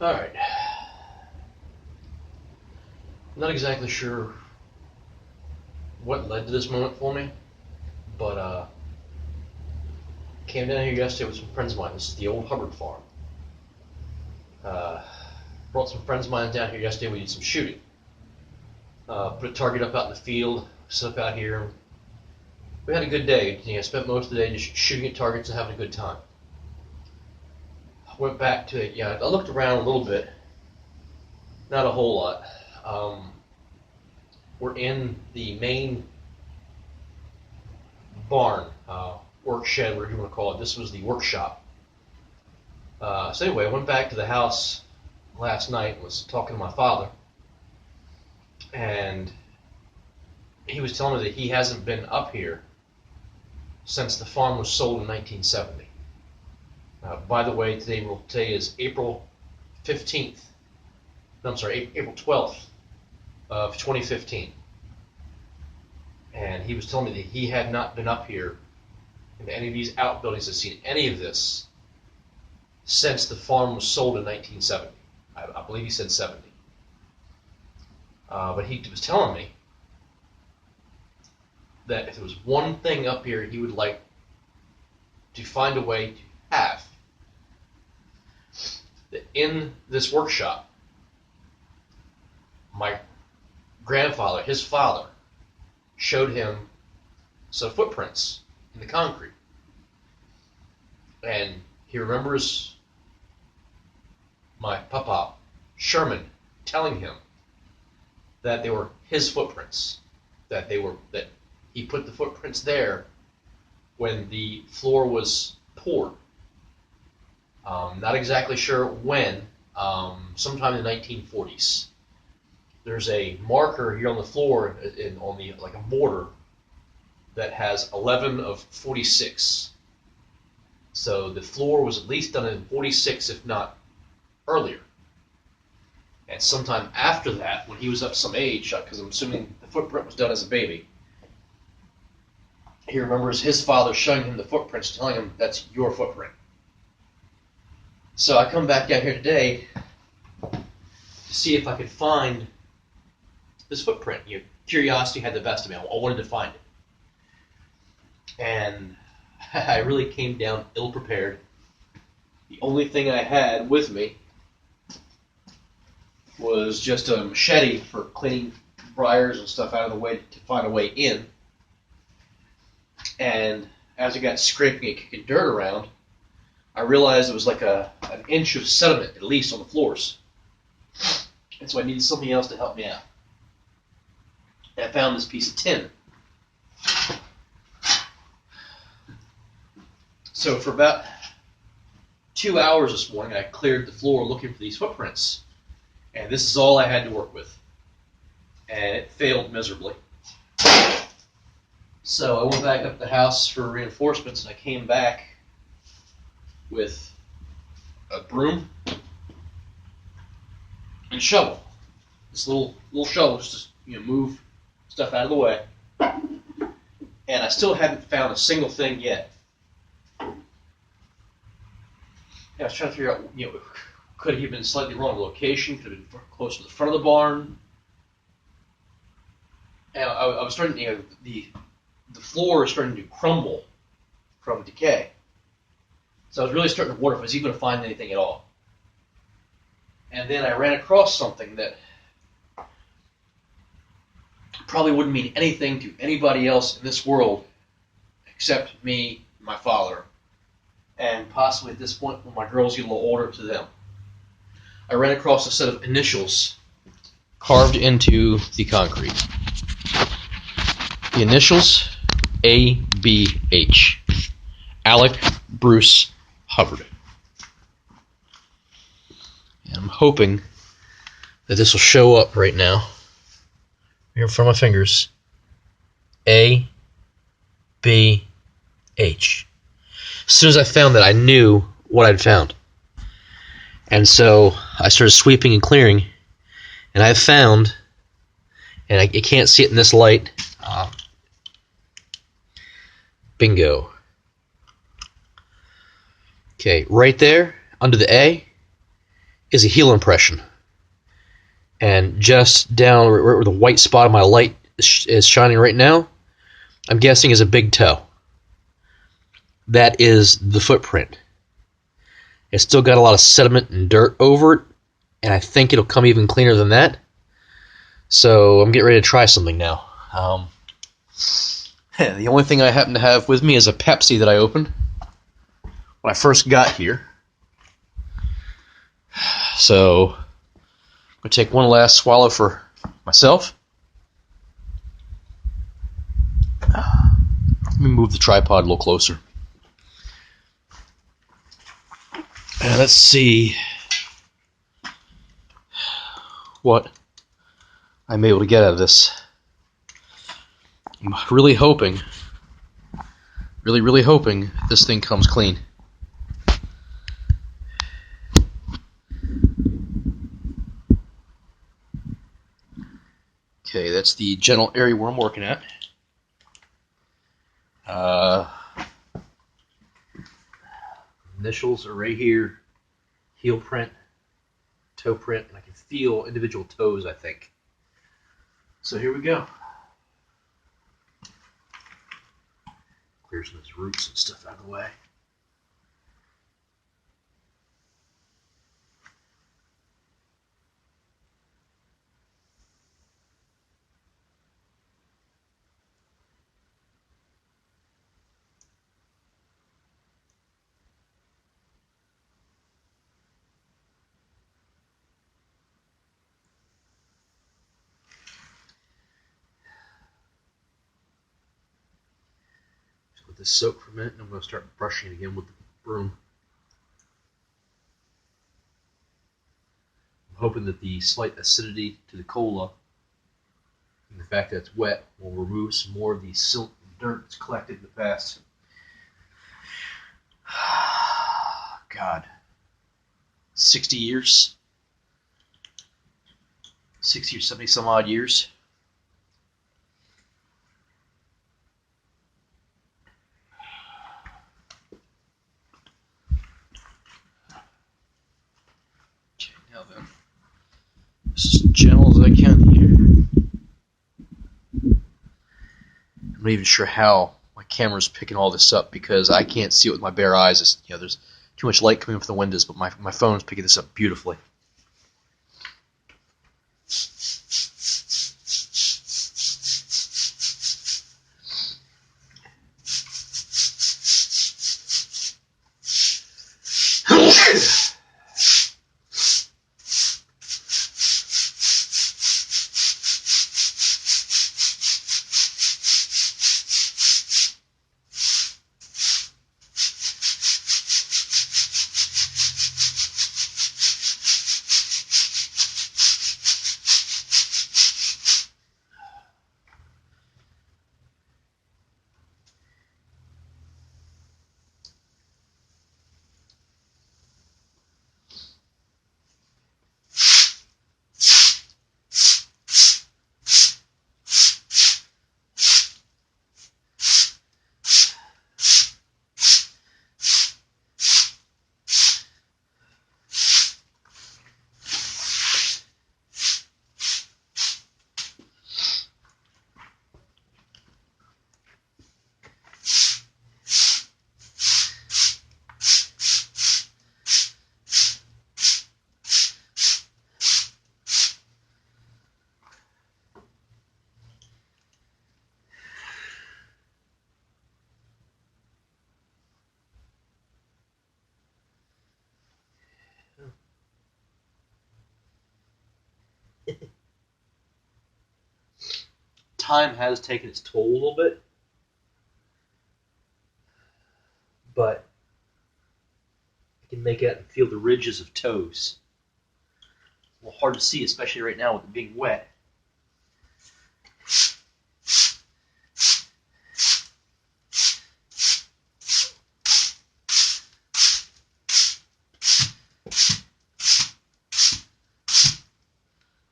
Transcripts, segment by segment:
Alright. I'm not exactly sure what led to this moment for me, but came down here yesterday with some friends of mine. This is the old Hubbard farm. Brought some friends of mine down here yesterday. We did some shooting. Put a target up out in the field, set up out here. We had a good day. I spent most of the day just shooting at targets and having a good time. I went back to it. I looked around a little bit. Not a whole lot. We're in the main barn, work shed, whatever you want to call it. This was the workshop. So anyway, I went back to the house last night and was talking to my father. And he was telling me that he hasn't been up here since the farm was sold in 1970. By the way, today is April 15th. No, I'm sorry, April 12th of 2015. And he was telling me that he had not been up here in any of these outbuildings and seen any of this since the farm was sold in 1970. I believe he said 70. But he was telling me that if there was one thing up here he would like to find a way to have, that in this workshop, my grandfather, his father, showed him some footprints in the concrete. And he remembers my papa, Sherman, telling him that they were his footprints, that he put the footprints there when the floor was poured. Not exactly sure when, sometime in the 1940s. There's a marker here on the floor, on the like a border, that has 11 of 46. So the floor was at least done in 46, if not earlier. And sometime after that, when he was up some age, because I'm assuming the footprint was done as a baby, he remembers his father showing him the footprints, telling him, that's your footprint. So I come back down here today to see if I could find this footprint. Curiosity had the best of me. I wanted to find it. And I really came down ill-prepared. The only thing I had with me was just a machete for cleaning briars and stuff out of the way to find a way in. And as I got scraping and kicking dirt around, I realized it was like an inch of sediment, at least, on the floors. And so I needed something else to help me out. And I found this piece of tin. So for about 2 hours this morning, I cleared the floor looking for these footprints. And this is all I had to work with. And it failed miserably. So I went back up the house for reinforcements, and I came back with a broom and a shovel. This little shovel just to move stuff out of the way. And I still haven't found a single thing yet. And I was trying to figure out, could he have been slightly wrong location? Could have been close to the front of the barn? And I was starting, the floor is starting to crumble from decay. So I was really starting to wonder if I was even going to find anything at all. And then I ran across something that probably wouldn't mean anything to anybody else in this world except me, my father, and possibly at this point when my girls get a little older, to them. I ran across a set of initials carved into the concrete. The initials ABH. Alec Bruce Hubbard. And I'm hoping that this will show up right now. Here in front of my fingers. A B H. As soon as I found that, I knew what I'd found. And so I started sweeping and clearing, and I found, and I can't see it in this light, bingo. Okay, right there, under the A, is a heel impression. And just down where the white spot of my light is shining right now, I'm guessing is a big toe. That is the footprint. It's still got a lot of sediment and dirt over it, and I think it'll come even cleaner than that. So I'm getting ready to try something now. The only thing I happen to have with me is a Pepsi that I opened when I first got here. So I'm going to take one last swallow for myself. Let me move the tripod a little closer. And let's see what I'm able to get out of this. I'm really hoping, really hoping this thing comes clean. Okay, that's the general area where I'm working at. Initials are right here. Heel print, toe print, and I can feel individual toes, I think. So here we go. Clear some of those roots and stuff out of the way. Let this soak for a minute, and I'm going to start brushing it again with the broom. I'm hoping that the slight acidity to the cola and the fact that it's wet will remove some more of the silt and dirt that's collected in the past. God. 60 years? 60 or 70 some odd years? Now then, as gentle as I can here. I'm not even sure how my camera's picking all this up because I can't see it with my bare eyes. It's, there's too much light coming from the windows, but my phone's picking this up beautifully. Time has taken its toll a little bit, but I can make out and feel the ridges of toes. It's a little hard to see, especially right now with it being wet.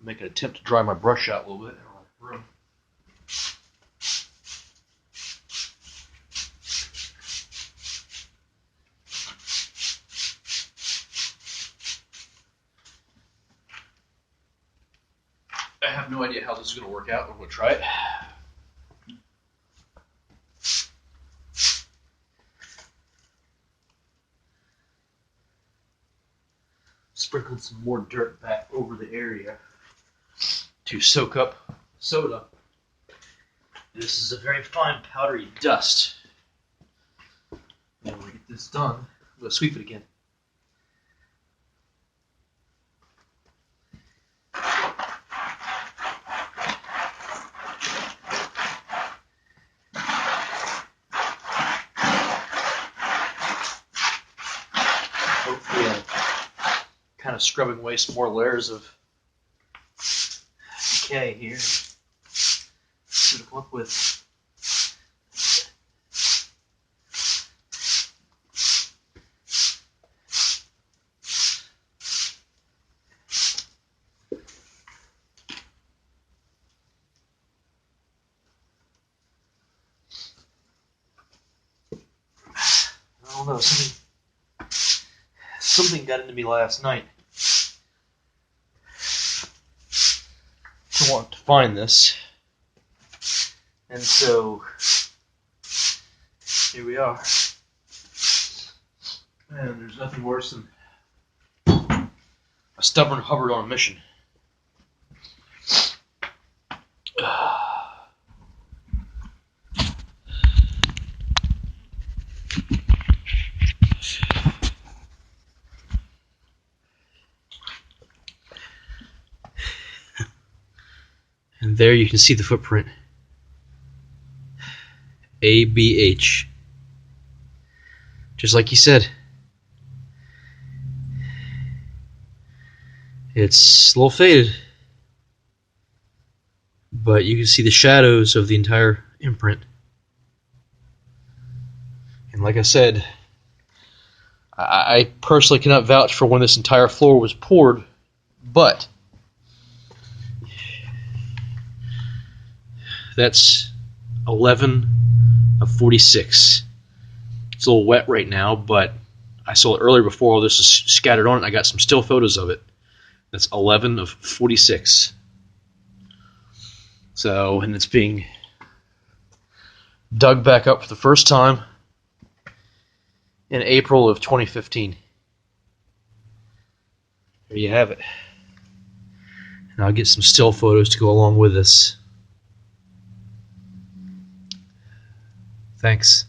Make an attempt to dry my brush out a little bit. have no idea how this is going to work out. I'm going to try it. Sprinkled some more dirt back over the area to soak up soda. This is a very fine powdery dust. And when we get this done, I'm going to sweep it again. Hopefully I'm kind of scrubbing away some more layers of decay here. To come up with I don't know, something got into me last night to want to find this. And so, here we are. And there's nothing worse than a stubborn Hubbard on a mission. And there you can see the footprint. ABH. Just like he said. It's a little faded, but you can see the shadows of the entire imprint. And like I said, I personally cannot vouch for when this entire floor was poured, but that's 11 of 46. It's a little wet right now, but I saw it earlier before all this was scattered on it. I got some still photos of it. That's 11 of 46. So, and it's being dug back up for the first time in April of 2015. There you have it. And I'll get some still photos to go along with this. Thanks.